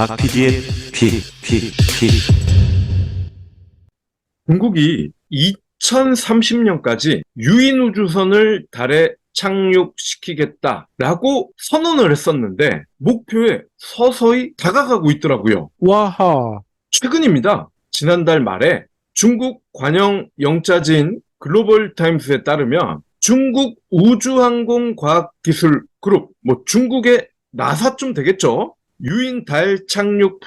박 PD의 픽. 중국이 2030년까지 유인 우주선을 달에 착륙시키겠다라고 선언을 했었는데 목표에 서서히 다가가고 있더라고요. 와하. 최근입니다. 지난달 말에 중국 관영 영자지인 글로벌 타임스에 따르면 중국 우주항공과학기술 그룹, 중국의 나사쯤 되겠죠? 유인 달 착륙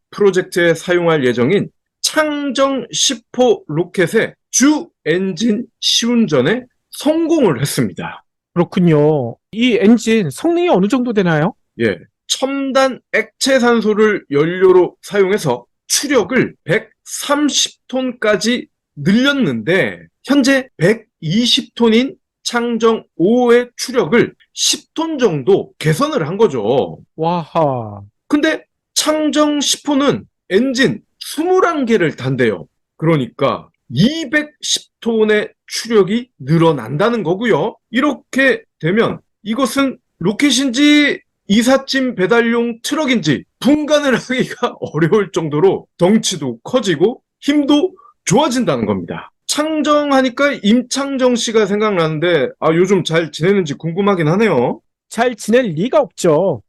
프로젝트에 사용할 예정인 창정 10호 로켓의 주 엔진 시운전에 성공을 했습니다. 그렇군요. 이 엔진 성능이 어느 정도 되나요? 예, 첨단 액체 산소를 연료로 사용해서 추력을 130톤까지 늘렸는데 현재 120톤인 창정 5호의 추력을 10톤 정도 개선을 한 거죠. 와하. 근데 창정 10호는 엔진 21개를 단대요. 그러니까 210톤의 추력이 늘어난다는 거고요. 이렇게 되면 이것은 로켓인지 이삿짐 배달용 트럭인지 분간을 하기가 어려울 정도로 덩치도 커지고 힘도 좋아진다는 겁니다. 창정하니까 임창정 씨가 생각나는데 요즘 잘 지내는지 궁금하긴 하네요. 잘 지낼 리가 없죠.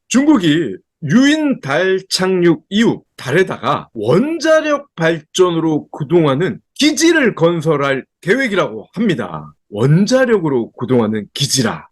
중국이 유인 달 착륙 이후 달에다가 원자력 발전으로 구동하는 기지를 건설할 계획이라고 합니다. 원자력으로 구동하는 기지라.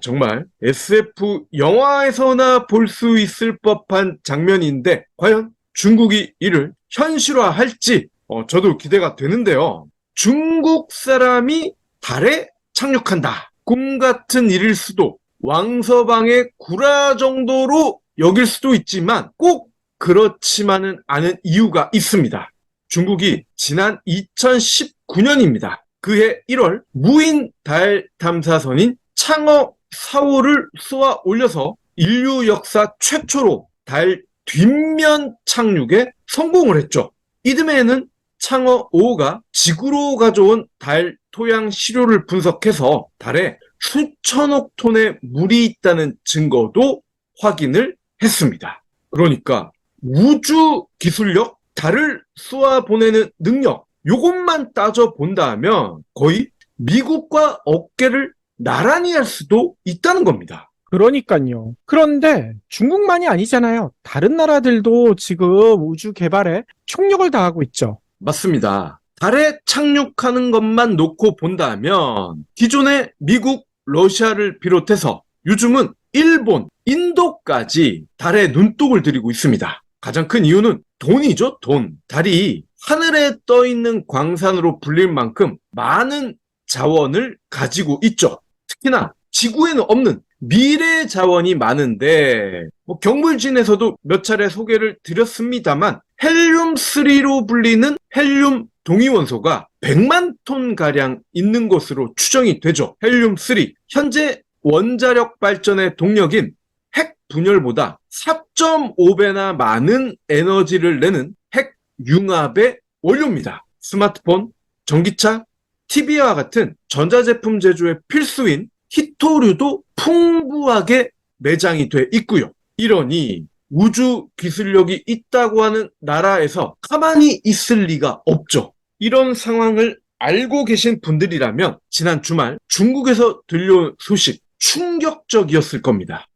정말 SF 영화에서나 볼 수 있을 법한 장면인데 과연 중국이 이를 현실화할지 저도 기대가 되는데요. 중국 사람이 달에 착륙한다. 꿈 같은 일일 수도 왕서방의 구라 정도로 여길 수도 있지만 꼭 그렇지만은 않은 이유가 있습니다. 중국이 지난 2019년입니다. 그해 1월 무인 달 탐사선인 창어 4호를 쏘아 올려서 인류 역사 최초로 달 뒷면 착륙에 성공을 했죠. 이듬해에는 창어 5호가 지구로 가져온 달 토양 시료를 분석해서 달에 수천억 톤의 물이 있다는 증거도 확인을 했습니다. 그러니까 우주 기술력, 달을 쏘아 보내는 능력, 요것만 따져본다면 거의 미국과 어깨를 나란히 할 수도 있다는 겁니다. 그러니까요. 그런데 중국만이 아니잖아요. 다른 나라들도 지금 우주 개발에 총력을 다하고 있죠. 맞습니다. 달에 착륙하는 것만 놓고 본다면 기존의 미국, 러시아를 비롯해서 요즘은 일본, 인도까지 달에 눈독을 들이고 있습니다. 가장 큰 이유는 돈이죠, 돈. 달이 하늘에 떠 있는 광산으로 불릴 만큼 많은 자원을 가지고 있죠. 특히나 지구에는 없는 미래 자원이 많은데 경물진에서도 몇 차례 소개를 드렸습니다만 헬륨3로 불리는 헬륨 동위원소가 100만 톤가량 있는 것으로 추정이 되죠. 헬륨3. 현재 원자력 발전의 동력인 핵 분열보다 4.5배나 많은 에너지를 내는 핵 융합의 원료입니다. 스마트폰, 전기차, TV와 같은 전자제품 제조에 필수인 히토류도 풍부하게 매장이 돼 있고요. 이러니 우주 기술력이 있다고 하는 나라에서 가만히 있을 리가 없죠. 이런 상황을 알고 계신 분들이라면 지난 주말 중국에서 들려온 소식 충격적이었을 겁니다.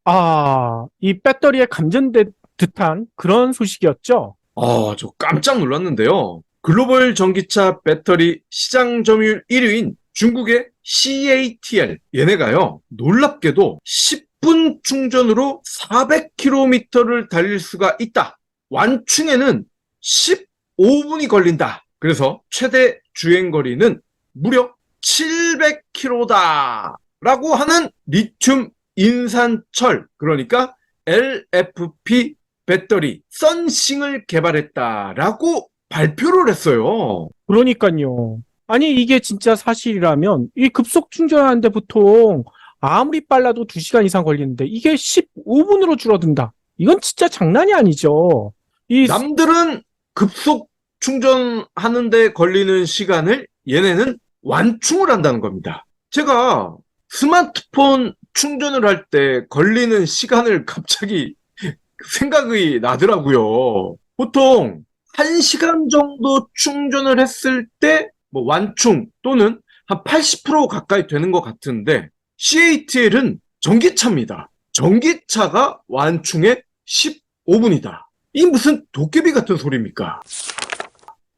이 배터리에 감전된 듯한 그런 소식이었죠. 저 깜짝 놀랐는데요. 글로벌 전기차 배터리 시장 점유율 1위인 중국의 CATL, 얘네가요, 놀랍게도 10분 충전으로 400km를 달릴 수가 있다. 완충에는 15분이 걸린다. 그래서 최대 주행거리는 무려 700km다. 라고 하는 리튬 인산철, 그러니까 LFP 배터리 썬싱을 개발했다라고 발표를 했어요. 그러니까요. 아니, 이게 진짜 사실이라면 이 급속 충전하는데 보통 아무리 빨라도 2시간 이상 걸리는데 이게 15분으로 줄어든다. 이건 진짜 장난이 아니죠. 남들은 급속 충전하는데 걸리는 시간을 얘네는 완충을 한다는 겁니다. 제가 스마트폰 충전을 할 때 걸리는 시간을 갑자기 생각이 나더라고요. 보통 1시간 정도 충전을 했을 때 뭐 완충 또는 한 80% 가까이 되는 것 같은데 CATL은 전기차입니다. 전기차가 완충에 15분이다. 이 무슨 도깨비 같은 소리입니까?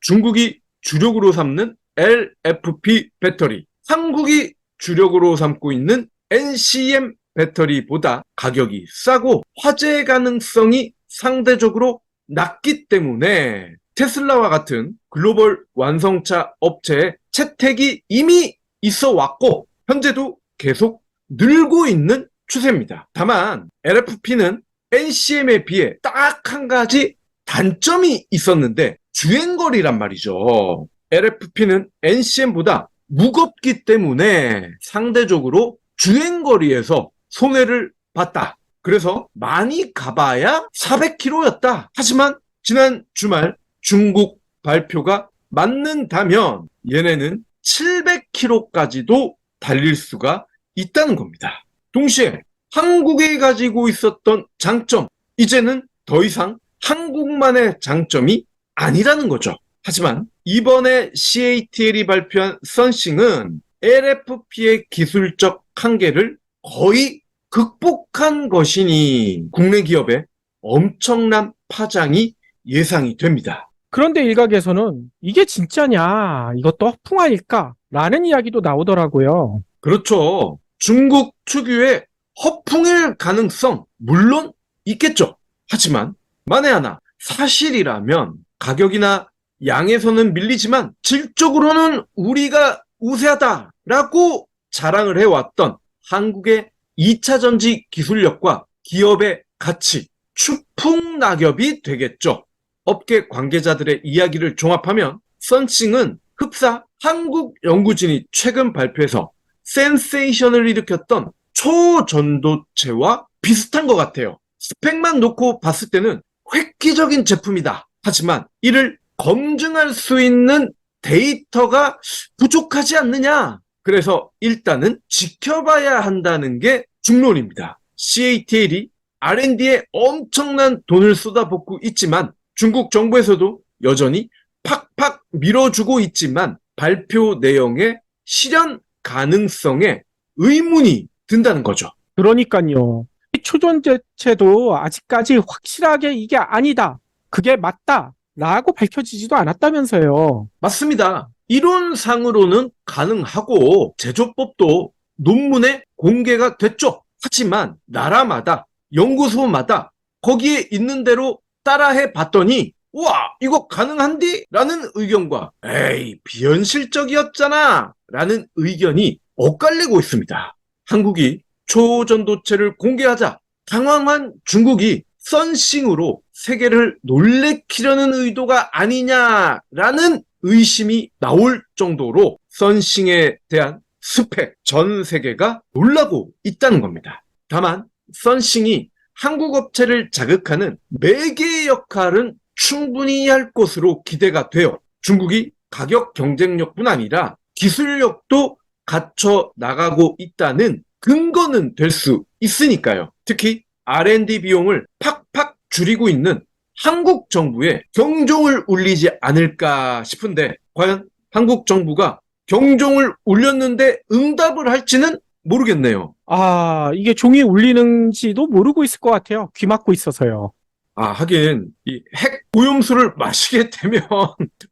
중국이 주력으로 삼는 LFP 배터리, 한국이 주력으로 삼고 있는 NCM 배터리보다 가격이 싸고 화재 가능성이 상대적으로 낮기 때문에 테슬라와 같은 글로벌 완성차 업체의 채택이 이미 있어 왔고 현재도 계속 늘고 있는 추세입니다. 다만 LFP는 NCM에 비해 딱 한 가지 단점이 있었는데 주행거리란 말이죠. LFP는 NCM보다 무겁기 때문에 상대적으로 주행거리에서 손해를 봤다. 그래서 많이 가봐야 400km였다. 하지만 지난 주말 중국 발표가 맞는다면 얘네는 700km까지도 달릴 수가 있다는 겁니다. 동시에 한국이 가지고 있었던 장점, 이제는 더 이상 한국만의 장점이 아니라는 거죠. 하지만 이번에 CATL이 발표한 썬싱은 LFP의 기술적 한계를 거의 극복한 것이니 국내 기업의 엄청난 파장이 예상이 됩니다. 그런데 일각에서는 이게 진짜냐, 이것도 허풍 아닐까? 라는 이야기도 나오더라고요. 그렇죠. 중국 특유의 허풍일 가능성 물론 있겠죠. 하지만 만에 하나 사실이라면 가격이나 양에서는 밀리지만 질적으로는 우리가 우세하다라고 자랑을 해왔던 한국의 2차 전지 기술력과 기업의 가치, 추풍낙엽이 되겠죠. 업계 관계자들의 이야기를 종합하면 썬싱은 흡사 한국연구진이 최근 발표해서 센세이션을 일으켰던 초전도체와 비슷한 것 같아요. 스펙만 놓고 봤을 때는 획기적인 제품이다. 하지만 이를 검증할 수 있는 데이터가 부족하지 않느냐. 그래서 일단은 지켜봐야 한다는 게 중론입니다. CATL이 R&D에 엄청난 돈을 쏟아붓고 있지만 중국 정부에서도 여전히 팍팍 밀어주고 있지만 발표 내용의 실현 가능성에 의문이 든다는 거죠. 그러니까요. 이 초전도체도 아직까지 확실하게 이게 아니다, 그게 맞다 라고 밝혀지지도 않았다면서요. 맞습니다. 이론상으로는 가능하고 제조법도 논문에 공개가 됐죠. 하지만 나라마다 연구소마다 거기에 있는 대로 따라해 봤더니 와 이거 가능한디? 라는 의견과 에이 비현실적이었잖아 라는 의견이 엇갈리고 있습니다. 한국이 초전도체를 공개하자 당황한 중국이 썬싱으로 세계를 놀래키려는 의도가 아니냐라는 의심이 나올 정도로 썬싱에 대한 스펙 전 세계가 놀라고 있다는 겁니다. 다만 썬싱이 한국 업체를 자극하는 매개 역할은 충분히 할 것으로 기대가 돼요. 중국이 가격 경쟁력뿐 아니라 기술력도 갖춰 나가고 있다는 근거는 될 수 있으니까요. 특히 R&D 비용을 팍팍 줄이고 있는 한국 정부에 경종을 울리지 않을까 싶은데 과연 한국 정부가 경종을 울렸는데 응답을 할지는 모르겠네요. 아, 이게 종이 울리는지도 모르고 있을 것 같아요. 귀 막고 있어서요. 하긴 이 핵 오염수를 마시게 되면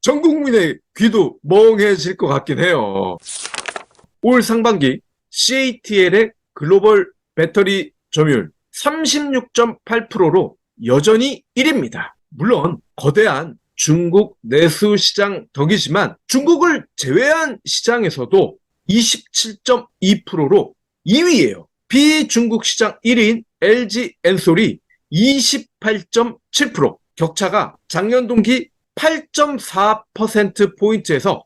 전 국민의 귀도 멍해질 것 같긴 해요. 올 상반기 CATL의 글로벌 배터리 점유율 36.8%로 여전히 1위입니다. 물론 거대한 중국 내수 시장 덕이지만 중국을 제외한 시장에서도 27.2%로 2위예요. 비중국 시장 1위인 LG 엔솔이 28.7%, 격차가 작년 동기 8.4%포인트에서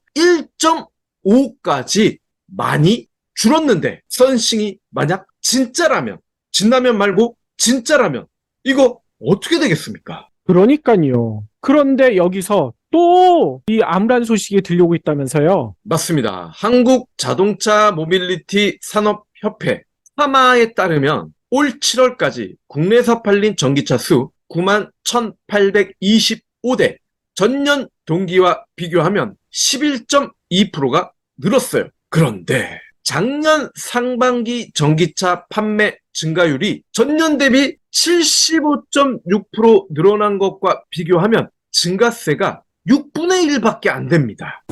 1.5까지 많이 줄었는데 썬싱이 만약 진짜라면, 진라면 말고 진짜라면 이거 어떻게 되겠습니까? 그러니까요. 그런데 여기서 또 이 암울한 소식이 들려오고 있다면서요. 맞습니다. 한국 자동차 모빌리티 산업협회 하마에 따르면 올 7월까지 국내에서 팔린 전기차 수 91,825대. 전년 동기와 비교하면 11.2%가 늘었어요. 그런데 작년 상반기 전기차 판매 증가율이 전년 대비 75.6% 늘어난 것과 비교하면 증가세가 6분의 1밖에 안 됩니다.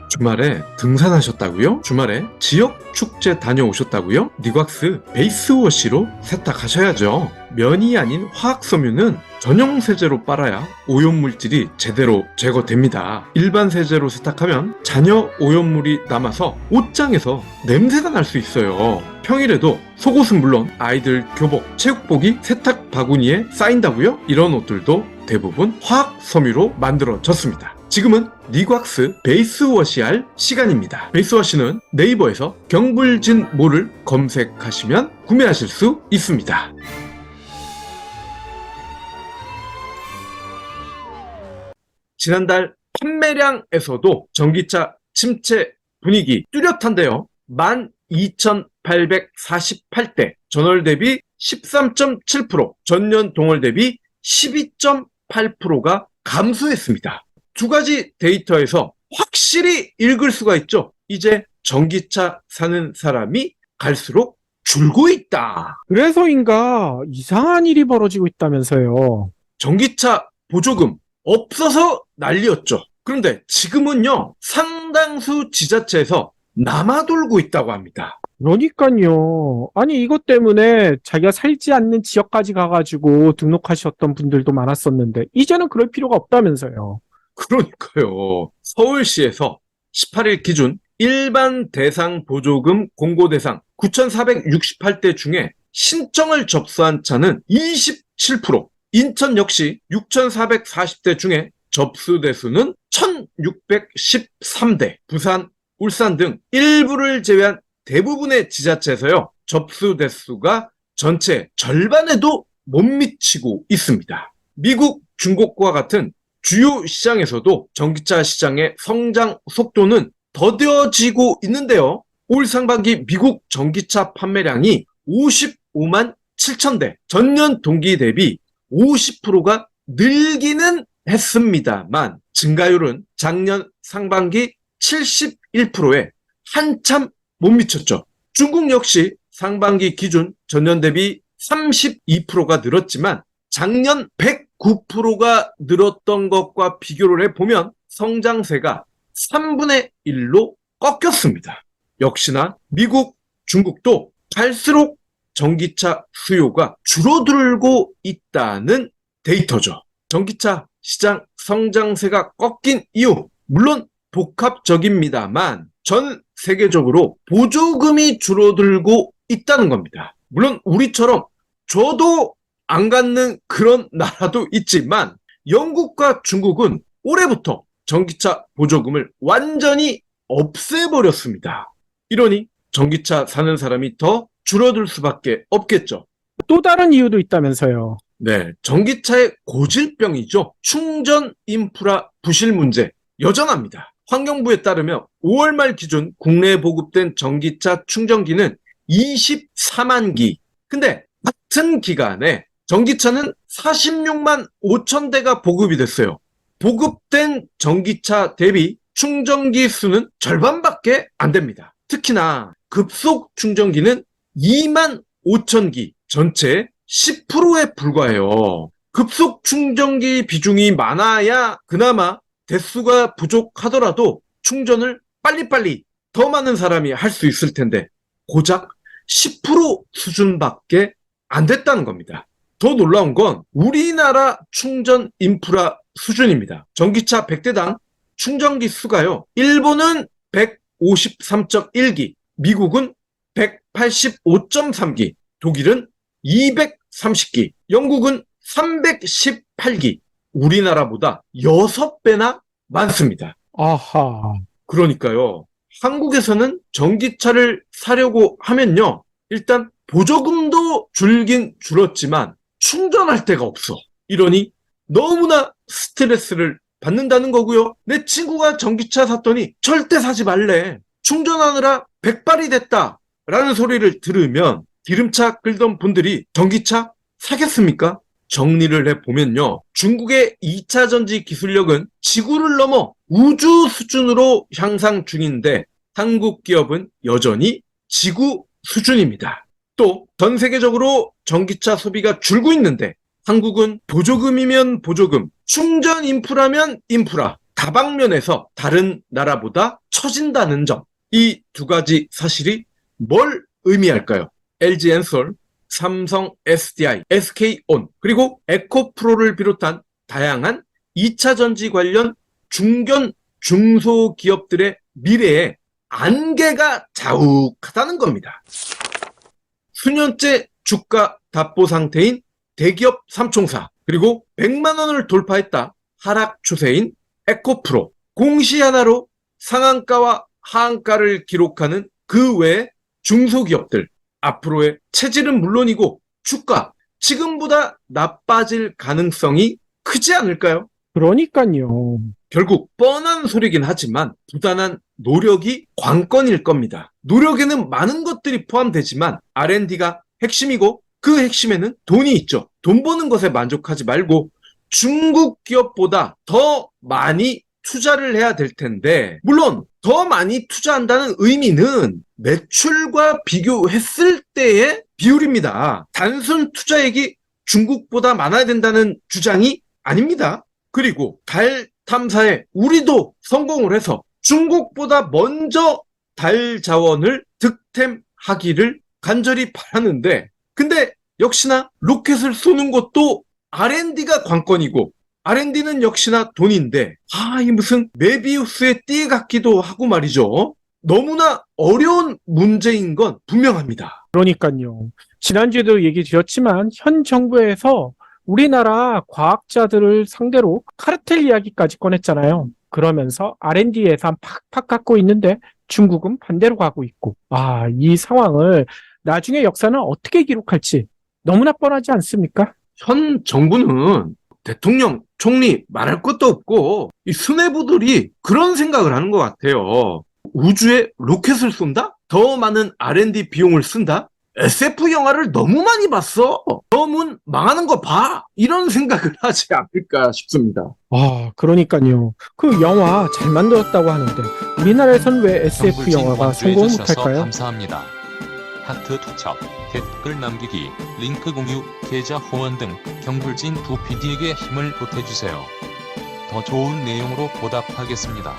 주말에 등산하셨다고요? 주말에 지역 축제 다녀오셨다고요? 니곽스 베이스워시로 세탁하셔야죠. 면이 아닌 화학섬유는 전용 세제로 빨아야 오염물질이 제대로 제거됩니다. 일반 세제로 세탁하면 잔여 오염물이 남아서 옷장에서 냄새가 날 수 있어요. 평일에도 속옷은 물론 아이들 교복, 체육복이 세탁 바구니에 쌓인다고요? 이런 옷들도 대부분 화학섬유로 만들어졌습니다. 지금은 니곽스 베이스워시 할 시간입니다. 베이스워시는 네이버에서 경불진모를 검색하시면 구매하실 수 있습니다. 지난달 판매량에서도 전기차 침체 분위기 뚜렷한데요. 12,848대, 전월 대비 13.7%, 전년 동월 대비 12.8%가 감소했습니다. 두 가지 데이터에서 확실히 읽을 수가 있죠. 이제 전기차 사는 사람이 갈수록 줄고 있다. 그래서인가 이상한 일이 벌어지고 있다면서요. 전기차 보조금 없어서 난리였죠. 그런데 지금은요, 상당수 지자체에서 남아돌고 있다고 합니다. 그러니까요. 아니 이것 때문에 자기가 살지 않는 지역까지 가가지고 등록하셨던 분들도 많았었는데 이제는 그럴 필요가 없다면서요. 그러니까요. 서울시에서 18일 기준 일반 대상 보조금 공고 대상 9,468대 중에 신청을 접수한 차는 27%, 인천 역시 6,440대 중에 접수 대수는 1,613대, 부산, 울산 등 일부를 제외한 대부분의 지자체에서요, 접수 대수가 전체 절반에도 못 미치고 있습니다. 미국, 중국과 같은 주요 시장에서도 전기차 시장의 성장 속도는 더뎌지고 있는데요. 올 상반기 미국 전기차 판매량이 55만 7천 대, 전년 동기 대비 50%가 늘기는 했습니다만 증가율은 작년 상반기 71%에 한참 못 미쳤죠. 중국 역시 상반기 기준 전년 대비 32%가 늘었지만 작년 109%가 늘었던 것과 비교를 해보면 성장세가 3분의 1로 꺾였습니다. 역시나 미국, 중국도 갈수록 전기차 수요가 줄어들고 있다는 데이터죠. 전기차 시장 성장세가 꺾인 이유, 물론 복합적입니다만 전 세계적으로 보조금이 줄어들고 있다는 겁니다. 물론 우리처럼 저도 안 갖는 그런 나라도 있지만 영국과 중국은 올해부터 전기차 보조금을 완전히 없애버렸습니다. 이러니 전기차 사는 사람이 더 줄어들 수밖에 없겠죠. 또 다른 이유도 있다면서요. 네, 전기차의 고질병이죠. 충전 인프라 부실 문제 여전합니다. 환경부에 따르면 5월 말 기준 국내에 보급된 전기차 충전기는 24만 기. 근데 같은 기간에 전기차는 46만 5천 대가 보급이 됐어요. 보급된 전기차 대비 충전기 수는 절반밖에 안 됩니다. 특히나 급속 충전기는 2만 5천 기, 전체 10%에 불과해요. 급속 충전기 비중이 많아야 그나마 대수가 부족하더라도 충전을 빨리빨리 더 많은 사람이 할 수 있을 텐데 고작 10% 수준밖에 안 됐다는 겁니다. 더 놀라운 건 우리나라 충전 인프라 수준입니다. 전기차 100대당 충전기 수가요. 일본은 153.1기, 미국은 185.3기, 독일은 230기, 영국은 318기, 우리나라보다 6배나 많습니다. 아하. 그러니까요. 한국에서는 전기차를 사려고 하면요. 일단 보조금도 줄긴 줄었지만 충전할 데가 없어. 이러니 너무나 스트레스를 받는다는 거고요. 내 친구가 전기차 샀더니 절대 사지 말래. 충전하느라 백발이 됐다. 라는 소리를 들으면 기름차 끌던 분들이 전기차 사겠습니까? 정리를 해보면요. 중국의 2차 전지 기술력은 지구를 넘어 우주 수준으로 향상 중인데 한국 기업은 여전히 지구 수준입니다. 또 전 세계적으로 전기차 소비가 줄고 있는데 한국은 보조금이면 보조금, 충전 인프라면 인프라, 다방면에서 다른 나라보다 처진다는 점. 이 두 가지 사실이 뭘 의미할까요? LG엔솔, 삼성 SDI, SK온, 그리고 에코프로를 비롯한 다양한 2차 전지 관련 중견, 중소기업들의 미래에 안개가 자욱하다는 겁니다. 수년째 주가 답보 상태인 대기업 삼총사, 그리고 100만 원을 돌파했다 하락 추세인 에코프로, 공시 하나로 상한가와 하한가를 기록하는 그 외 중소기업들, 앞으로의 체질은 물론이고 주가 지금보다 나빠질 가능성이 크지 않을까요? 그러니까요. 결국 뻔한 소리긴 하지만 부단한 노력이 관건일 겁니다. 노력에는 많은 것들이 포함되지만 R&D가 핵심이고 그 핵심에는 돈이 있죠. 돈 버는 것에 만족하지 말고 중국 기업보다 더 많이 투자를 해야 될 텐데, 물론 더 많이 투자한다는 의미는 매출과 비교했을 때의 비율입니다. 단순 투자액이 중국보다 많아야 된다는 주장이 아닙니다. 그리고 달 탐사에 우리도 성공을 해서 중국보다 먼저 달 자원을 득템하기를 간절히 바라는데, 근데 역시나 로켓을 쏘는 것도 R&D가 관건이고 R&D는 역시나 돈인데, 이 무슨 메비우스의 띠 같기도 하고 말이죠. 너무나 어려운 문제인 건 분명합니다. 그러니까요. 지난주에도 얘기 드렸지만 현 정부에서 우리나라 과학자들을 상대로 카르텔 이야기까지 꺼냈잖아요. 그러면서 R&D 예산 팍팍 갖고 있는데 중국은 반대로 가고 있고, 이 상황을 나중에 역사는 어떻게 기록할지 너무나 뻔하지 않습니까? 현 정부는 대통령, 총리 말할 것도 없고 이 수뇌부들이 그런 생각을 하는 것 같아요. 우주에 로켓을 쏜다? 더 많은 R&D 비용을 쓴다? SF 영화를 너무 많이 봤어. 너무 망하는 거 봐. 이런 생각을 하지 않을까 싶습니다. 그러니까요. 그 영화 잘 만들었다고 하는데 우리나라에선 왜 SF 영화가 성공을 못할까요? 감사합니다. 하트 투척, 댓글 남기기, 링크 공유, 계좌 후원 등 경불진 두 PD에게 힘을 보태주세요. 더 좋은 내용으로 보답하겠습니다.